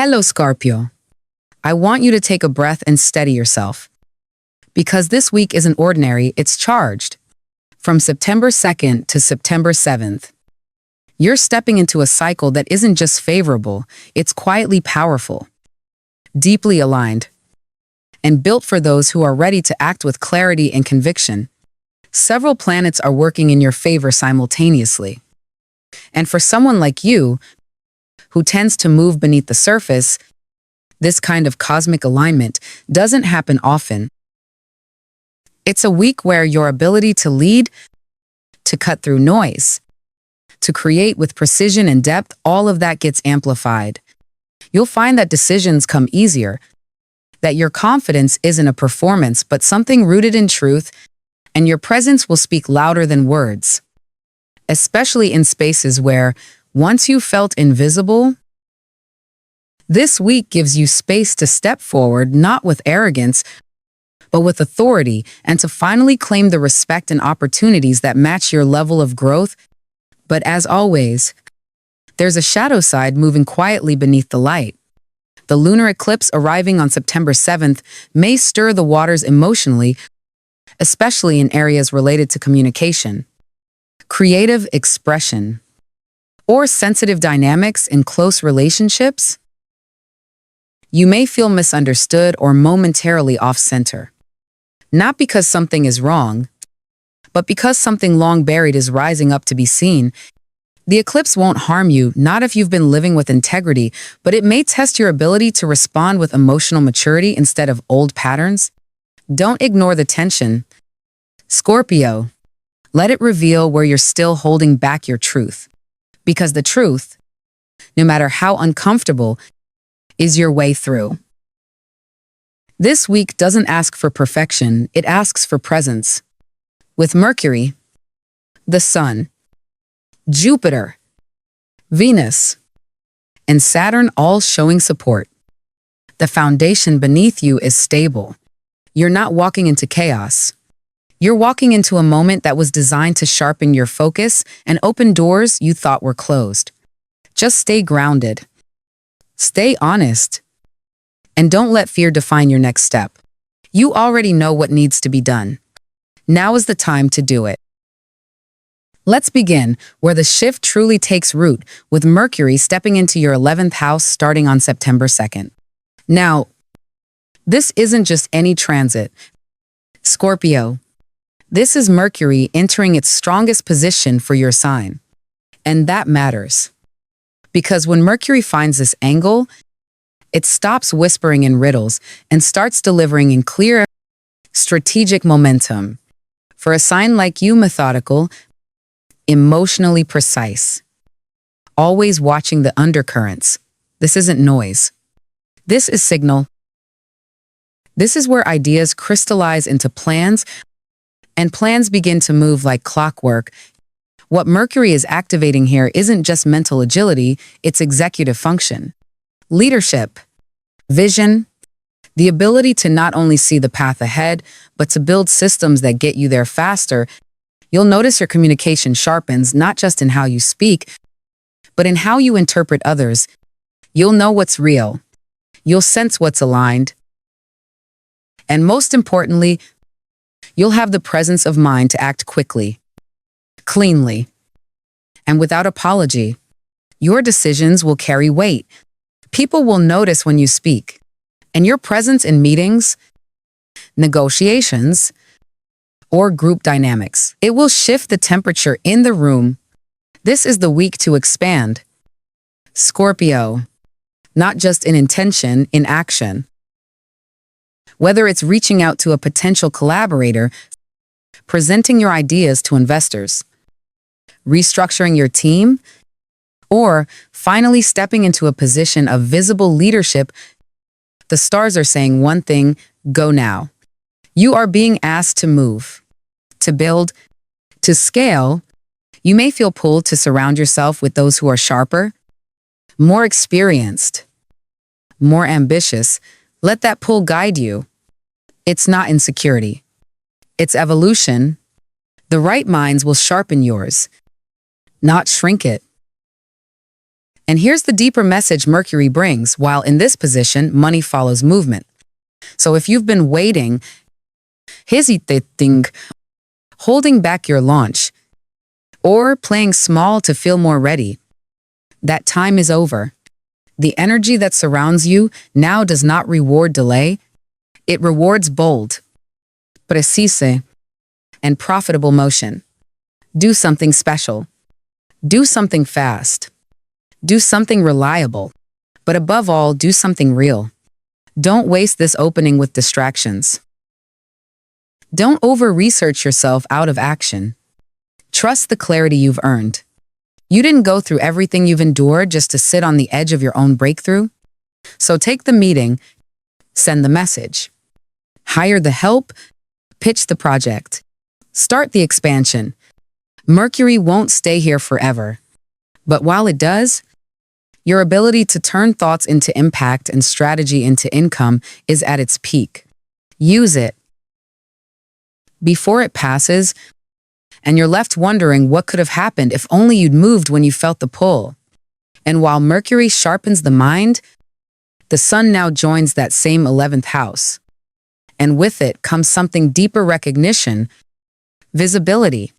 Hello, Scorpio. I want you to take a breath and steady yourself. Because this week isn't ordinary, it's charged. From September 2nd to September 7th, you're stepping into a cycle that isn't just favorable, it's quietly powerful, deeply aligned, and built for those who are ready to act with clarity and conviction. Several planets are working in your favor simultaneously. And for someone like you, who tends to move beneath the surface, this kind of cosmic alignment doesn't happen often. It's a week where your ability to lead, to cut through noise, to create with precision and depth, all of that gets amplified. You'll find that decisions come easier, that your confidence isn't a performance but something rooted in truth, and your presence will speak louder than words. Especially in spaces where, once you felt invisible, this week gives you space to step forward not with arrogance, but with authority, and to finally claim the respect and opportunities that match your level of growth. But as always, there's a shadow side moving quietly beneath the light. The lunar eclipse arriving on September 7th may stir the waters emotionally, especially in areas related to communication, creative expression, or sensitive dynamics in close relationships. You may feel misunderstood or momentarily off-center. Not because something is wrong, but because something long buried is rising up to be seen. The eclipse won't harm you, not if you've been living with integrity, but it may test your ability to respond with emotional maturity instead of old patterns. Don't ignore the tension. Scorpio, let it reveal where you're still holding back your truth. Because the truth, no matter how uncomfortable, is your way through. This week doesn't ask for perfection, it asks for presence. With Mercury, the Sun, Jupiter, Venus, and Saturn all showing support, the foundation beneath you is stable. You're not walking into chaos. You're walking into a moment that was designed to sharpen your focus and open doors you thought were closed. Just stay grounded. Stay honest. And don't let fear define your next step. You already know what needs to be done. Now is the time to do it. Let's begin where the shift truly takes root, with Mercury stepping into your 11th house starting on September 2nd. Now, this isn't just any transit. Scorpio, this is Mercury entering its strongest position for your sign. And that matters. Because when Mercury finds this angle, it stops whispering in riddles and starts delivering in clear, strategic momentum. For a sign like you, methodical, emotionally precise, always watching the undercurrents. This isn't noise. This is signal. This is where ideas crystallize into plans, and plans begin to move like clockwork. What Mercury is activating here isn't just mental agility, it's executive function. Leadership, vision, the ability to not only see the path ahead, but to build systems that get you there faster. You'll notice your communication sharpens not just in how you speak, but in how you interpret others. You'll know what's real. You'll sense what's aligned. And most importantly, you'll have the presence of mind to act quickly, cleanly, and without apology. Your decisions will carry weight. People will notice when you speak, and your presence in meetings, negotiations, or group dynamics, it will shift the temperature in the room. This is the week to expand. Scorpio, not just in intention, in action. Whether it's reaching out to a potential collaborator, presenting your ideas to investors, restructuring your team, or finally stepping into a position of visible leadership, the stars are saying one thing: go now. You are being asked to move, to build, to scale. You may feel pulled to surround yourself with those who are sharper, more experienced, more ambitious. Let that pull guide you. It's not insecurity. It's evolution. The right minds will sharpen yours, not shrink it. And here's the deeper message Mercury brings. While in this position, money follows movement. So if you've been waiting, hesitating, holding back your launch, or playing small to feel more ready, that time is over. The energy that surrounds you now does not reward delay. It rewards bold, precise, and profitable motion. Do something special. Do something fast. Do something reliable. But above all, do something real. Don't waste this opening with distractions. Don't over-research yourself out of action. Trust the clarity you've earned. You didn't go through everything you've endured just to sit on the edge of your own breakthrough. So take the meeting, send the message. Hire the help, pitch the project. Start the expansion. Mercury won't stay here forever. But while it does, your ability to turn thoughts into impact and strategy into income is at its peak. Use it before it passes, and you're left wondering what could have happened if only you'd moved when you felt the pull. And while Mercury sharpens the mind, the sun now joins that same 11th house. And with it comes something deeper: recognition, visibility,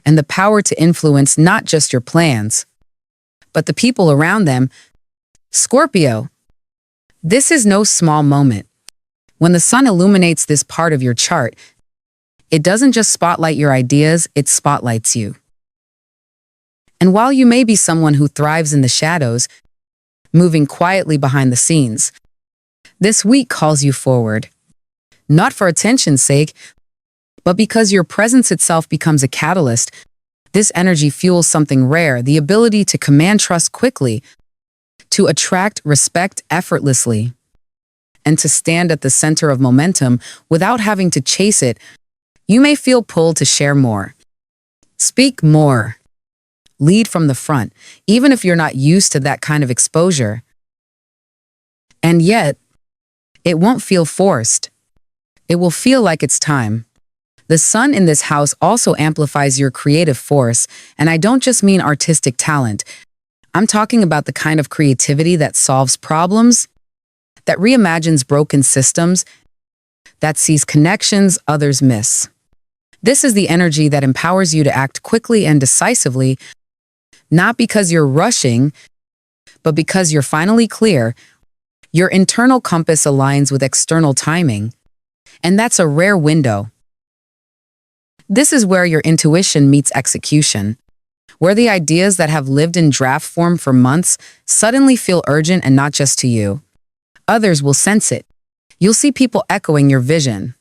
and the power to influence not just your plans, but the people around them. Scorpio, this is no small moment. When the sun illuminates this part of your chart, it doesn't just spotlight your ideas, it spotlights you. And while you may be someone who thrives in the shadows, moving quietly behind the scenes, this week calls you forward. Not for attention's sake, but because your presence itself becomes a catalyst. This energy fuels something rare: the ability to command trust quickly, to attract respect effortlessly, and to stand at the center of momentum without having to chase it. You may feel pulled to share more, speak more, lead from the front, even if you're not used to that kind of exposure. And yet, it won't feel forced. It will feel like it's time. The sun in this house also amplifies your creative force, and I don't just mean artistic talent. I'm talking about the kind of creativity that solves problems, that reimagines broken systems, that sees connections others miss. This is the energy that empowers you to act quickly and decisively, not because you're rushing, but because you're finally clear. Your internal compass aligns with external timing, and that's a rare window. This is where your intuition meets execution, where the ideas that have lived in draft form for months suddenly feel urgent, and not just to you. Others will sense it. You'll see people echoing your vision,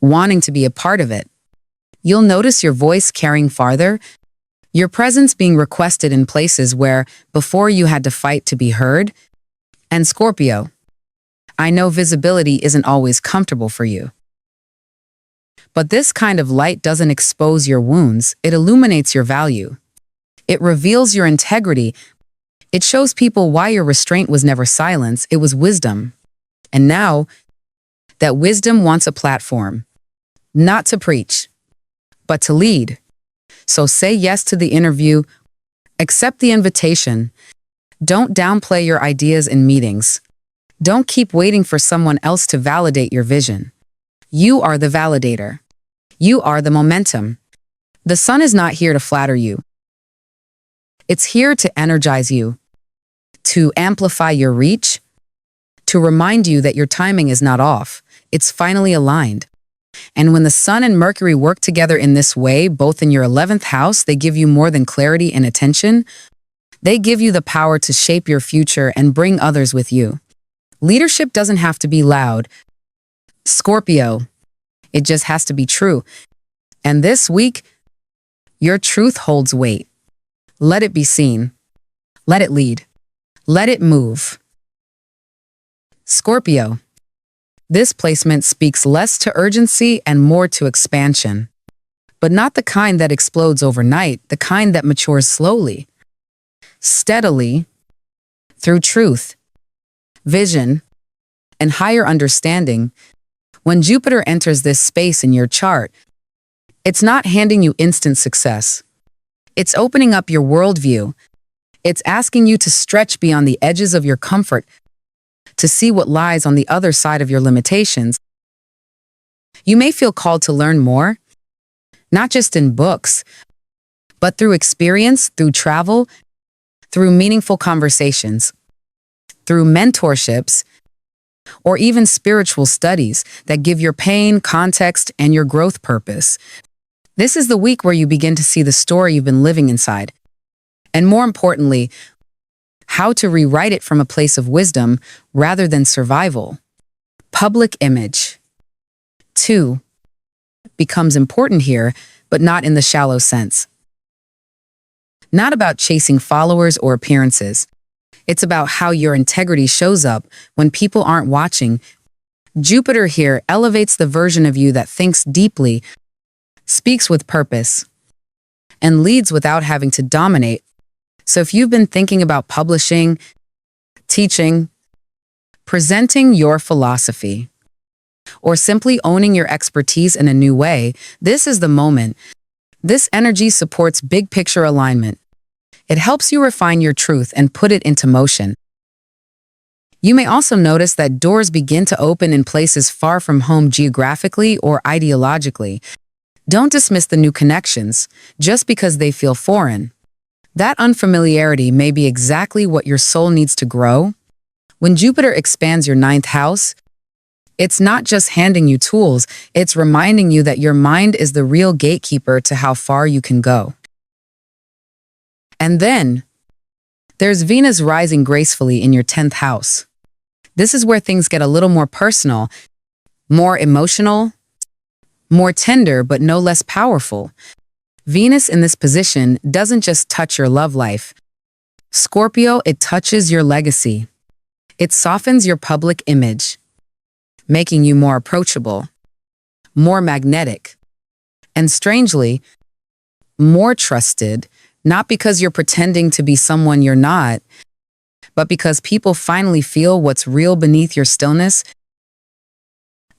wanting to be a part of it. You'll notice your voice carrying farther, your presence being requested in places where before you had to fight to be heard. And Scorpio, I know visibility isn't always comfortable for you. But this kind of light doesn't expose your wounds, it illuminates your value. It reveals your integrity. It shows people why your restraint was never silence, it was wisdom. And now, that wisdom wants a platform, not to preach, but to lead. So say yes to the interview, accept the invitation. Don't downplay your ideas in meetings. Don't keep waiting for someone else to validate your vision. You are the validator. You are the momentum. The sun is not here to flatter you. It's here to energize you, to amplify your reach, to remind you that your timing is not off. It's finally aligned. And when the sun and Mercury work together in this way, both in your 11th house, they give you more than clarity and attention. They give you the power to shape your future and bring others with you. Leadership doesn't have to be loud, Scorpio. It just has to be true. And this week, your truth holds weight. Let it be seen. Let it lead. Let it move. Scorpio. This placement speaks less to urgency and more to expansion. But not the kind that explodes overnight, the kind that matures slowly, steadily, through truth, vision, and higher understanding. When Jupiter enters this space in your chart, it's not handing you instant success. It's opening up your worldview. It's asking you to stretch beyond the edges of your comfort, to see what lies on the other side of your limitations. You may feel called to learn more, not just in books, but through experience, through travel, through meaningful conversations, through mentorships, or even spiritual studies that give your pain context and your growth purpose. This is the week where you begin to see the story you've been living inside, and more importantly, how to rewrite it from a place of wisdom rather than survival. Public image. 2 becomes important here, but not in the shallow sense. Not about chasing followers or appearances. It's about how your integrity shows up when people aren't watching. Jupiter here elevates the version of you that thinks deeply, speaks with purpose, and leads without having to dominate. So if you've been thinking about publishing, teaching, presenting your philosophy, or simply owning your expertise in a new way, this is the moment. This energy supports big picture alignment. It helps you refine your truth and put it into motion. You may also notice that doors begin to open in places far from home geographically or ideologically. Don't dismiss the new connections just because they feel foreign. That unfamiliarity may be exactly what your soul needs to grow. When Jupiter expands your ninth house, it's not just handing you tools, it's reminding you that your mind is the real gatekeeper to how far you can go. And then, there's Venus rising gracefully in your 10th house. This is where things get a little more personal, more emotional, more tender, but no less powerful. Venus in this position doesn't just touch your love life. Scorpio, it touches your legacy. It softens your public image, making you more approachable, more magnetic, and strangely, more trusted. Not because you're pretending to be someone you're not, but because people finally feel what's real beneath your stillness.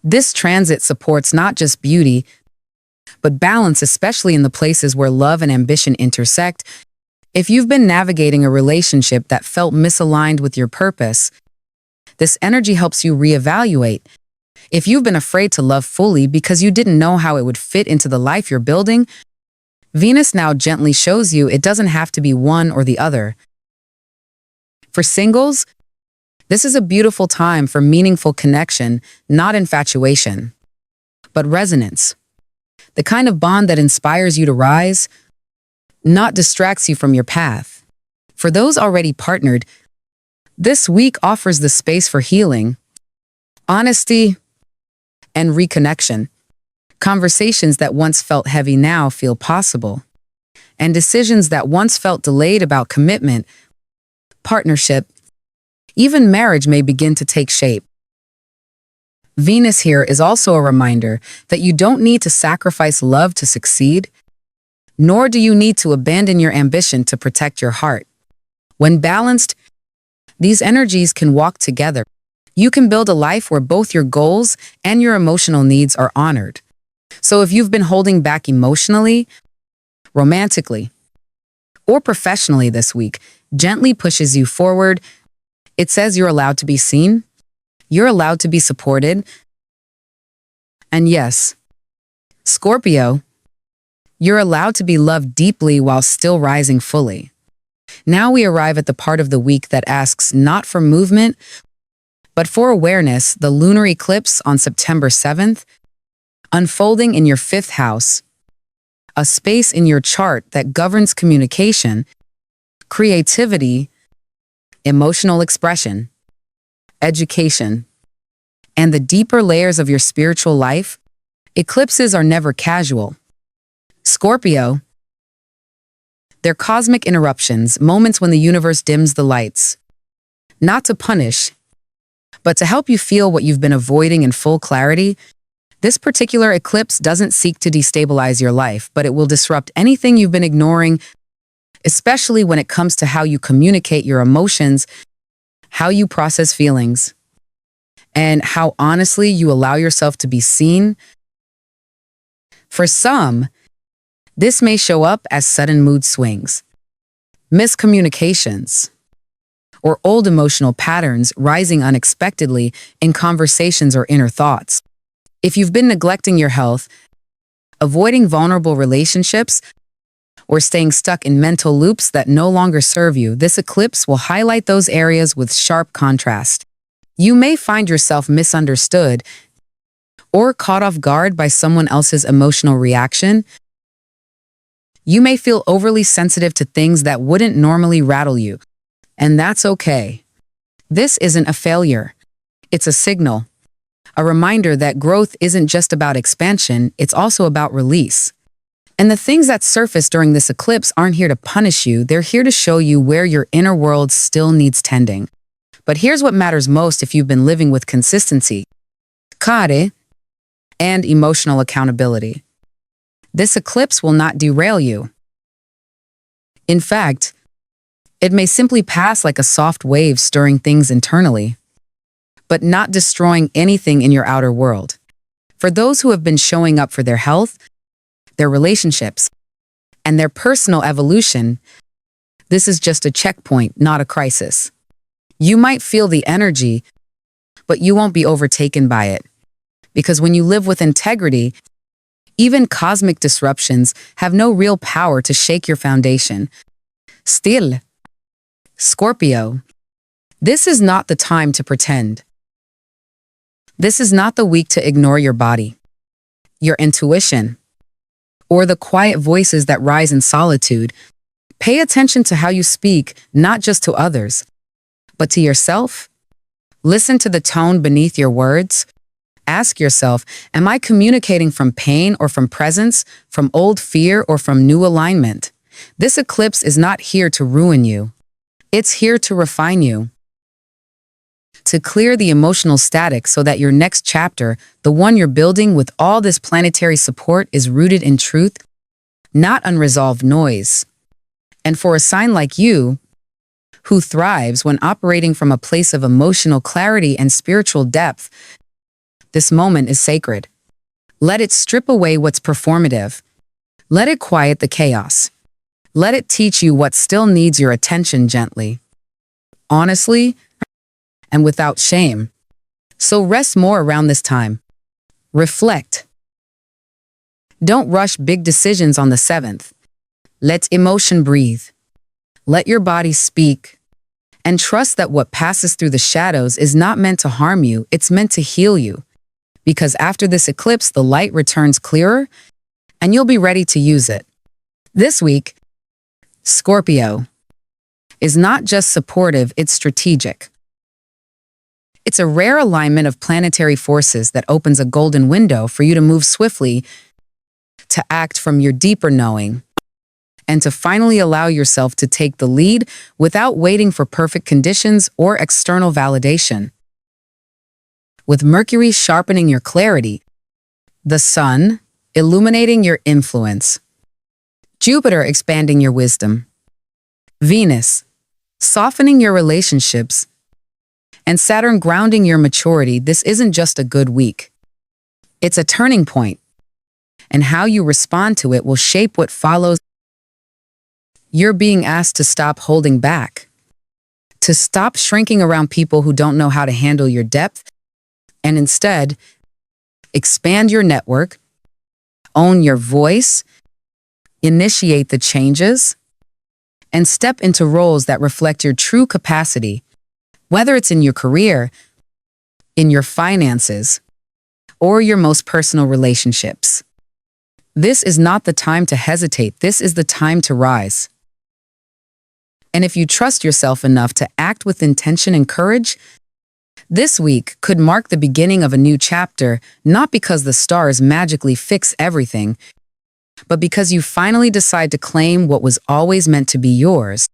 This transit supports not just beauty, but balance, especially in the places where love and ambition intersect. If you've been navigating a relationship that felt misaligned with your purpose, this energy helps you reevaluate. If you've been afraid to love fully because you didn't know how it would fit into the life you're building, Venus now gently shows you it doesn't have to be one or the other. For singles, this is a beautiful time for meaningful connection, not infatuation, but resonance. The kind of bond that inspires you to rise, not distracts you from your path. For those already partnered, this week offers the space for healing, honesty, and reconnection. Conversations that once felt heavy now feel possible, and decisions that once felt delayed about commitment, partnership, even marriage may begin to take shape. Venus here is also a reminder that you don't need to sacrifice love to succeed, nor do you need to abandon your ambition to protect your heart. When balanced, these energies can walk together. You can build a life where both your goals and your emotional needs are honored. So if you've been holding back emotionally, romantically, or professionally this week, gently pushes you forward. It says you're allowed to be seen, you're allowed to be supported. And yes, Scorpio, you're allowed to be loved deeply while still rising fully. Now we arrive at the part of the week that asks not for movement, but for awareness. The lunar eclipse on September 7th, unfolding in your 5th house, a space in your chart that governs communication, creativity, emotional expression, education, and the deeper layers of your spiritual life. Eclipses are never casual. Scorpio, they're cosmic interruptions, moments when the universe dims the lights, not to punish, but to help you feel what you've been avoiding in full clarity. This particular eclipse doesn't seek to destabilize your life, but it will disrupt anything you've been ignoring, especially when it comes to how you communicate your emotions, how you process feelings, and how honestly you allow yourself to be seen. For some, this may show up as sudden mood swings, miscommunications, or old emotional patterns rising unexpectedly in conversations or inner thoughts. If you've been neglecting your health, avoiding vulnerable relationships, or staying stuck in mental loops that no longer serve you, this eclipse will highlight those areas with sharp contrast. You may find yourself misunderstood or caught off guard by someone else's emotional reaction. You may feel overly sensitive to things that wouldn't normally rattle you, and that's okay. This isn't a failure. It's a signal, a reminder that growth isn't just about expansion, it's also about release. And the things that surface during this eclipse aren't here to punish you, they're here to show you where your inner world still needs tending. But here's what matters most if you've been living with consistency, care, and emotional accountability. This eclipse will not derail you. In fact, it may simply pass like a soft wave stirring things internally, but not destroying anything in your outer world. For those who have been showing up for their health, their relationships, and their personal evolution, this is just a checkpoint, not a crisis. You might feel the energy, but you won't be overtaken by it. Because when you live with integrity, even cosmic disruptions have no real power to shake your foundation. Still, Scorpio, this is not the time to pretend. This is not the week to ignore your body, your intuition, or the quiet voices that rise in solitude. Pay attention to how you speak, not just to others, but to yourself. Listen to the tone beneath your words. Ask yourself, am I communicating from pain or from presence, from old fear or from new alignment? This eclipse is not here to ruin you. It's here to refine you, to clear the emotional static so that your next chapter, the one you're building with all this planetary support, is rooted in truth, not unresolved noise. And for a sign like you, who thrives when operating from a place of emotional clarity and spiritual depth, this moment is sacred. Let it strip away what's performative. Let it quiet the chaos. Let it teach you what still needs your attention gently, honestly, and without shame. So rest more around this time. Reflect. Don't rush big decisions on the 7th. Let emotion breathe. Let your body speak. And trust that what passes through the shadows is not meant to harm you, it's meant to heal you. Because after this eclipse, the light returns clearer, and you'll be ready to use it. This week, Scorpio is not just supportive, it's strategic. It's a rare alignment of planetary forces that opens a golden window for you to move swiftly, to act from your deeper knowing, and to finally allow yourself to take the lead without waiting for perfect conditions or external validation. With Mercury sharpening your clarity, the Sun illuminating your influence, Jupiter expanding your wisdom, Venus softening your relationships, and Saturn grounding your maturity, this isn't just a good week. It's a turning point, and how you respond to it will shape what follows. You're being asked to stop holding back, to stop shrinking around people who don't know how to handle your depth, and instead, expand your network, own your voice, initiate the changes, and step into roles that reflect your true capacity, whether it's in your career, in your finances, or your most personal relationships. This is not the time to hesitate, this is the time to rise. And if you trust yourself enough to act with intention and courage, this week could mark the beginning of a new chapter, not because the stars magically fix everything, but because you finally decide to claim what was always meant to be yours.